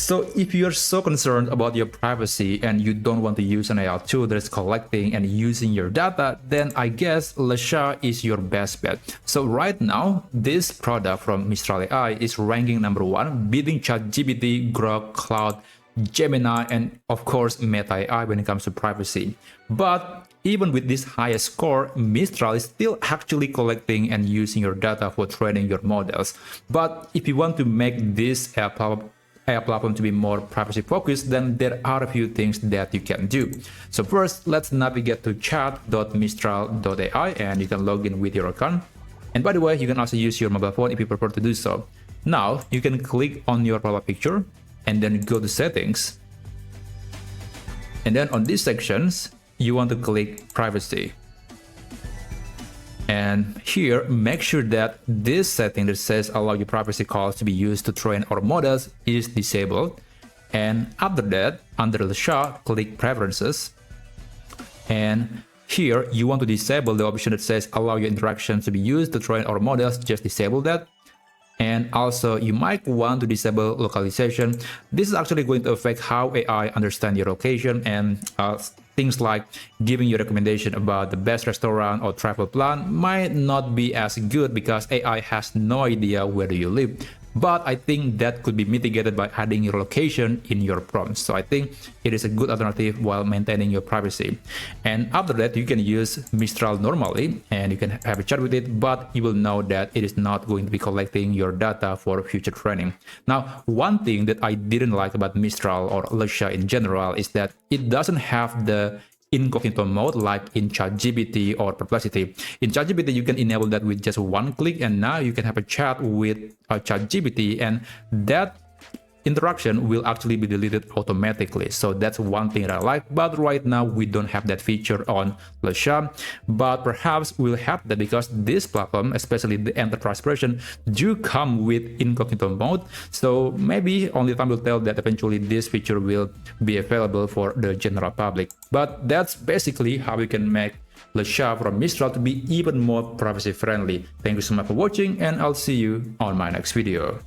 So if you're so concerned about your privacy and you don't want to use an AI tool that's collecting and using your data, then I guess Lasha is your best bet. So right now, this product from Mistral AI is ranking #1, beating ChatGPT, Grok, Cloud, Gemini, and of course Meta AI when it comes to privacy. But even with this highest score, Mistral is still actually collecting and using your data for training your models. But if you want to make this AI platform to be more privacy focused, then there are a few things that you can do. So first, let's navigate to chat.mistral.ai and you can log in with your account. And by the way, you can also use your mobile phone if you prefer to do so. Now you can click on your profile picture and then go to settings. And then on these sections, you want to click privacy. And here, make sure that this setting that says allow your privacy calls to be used to train our models is disabled. And after that, under Lasha, click preferences. And here, you want to disable the option that says allow your interactions to be used to train our models, just disable that. And also, you might want to disable localization. This is actually going to affect how AI understands your location, and things like giving you a recommendation about the best restaurant or travel plan might not be as good because AI has no idea where you live. But I think that could be mitigated by adding your location in your prompts. So I think it is a good alternative while maintaining your privacy. And after that, you can use Mistral normally and you can have a chat with it, but you will know that it is not going to be collecting your data for future training. Now, one thing that I didn't like about Mistral or Lasha in general is that it doesn't have the incognito mode like in ChatGPT or Perplexity. In ChatGPT, you can enable that with just one click, and now you can have a chat with ChatGPT, and that interaction will actually be deleted automatically. So that's one thing that I like, but right now we don't have that feature on Lasha, but perhaps we'll have that because this platform, especially the enterprise version, do come with incognito mode. So maybe only time will tell that eventually this feature will be available for the general public. But that's basically how you can make Lasha from Mistral to be even more privacy friendly. Thank you so much for watching, and I'll see you on my next video.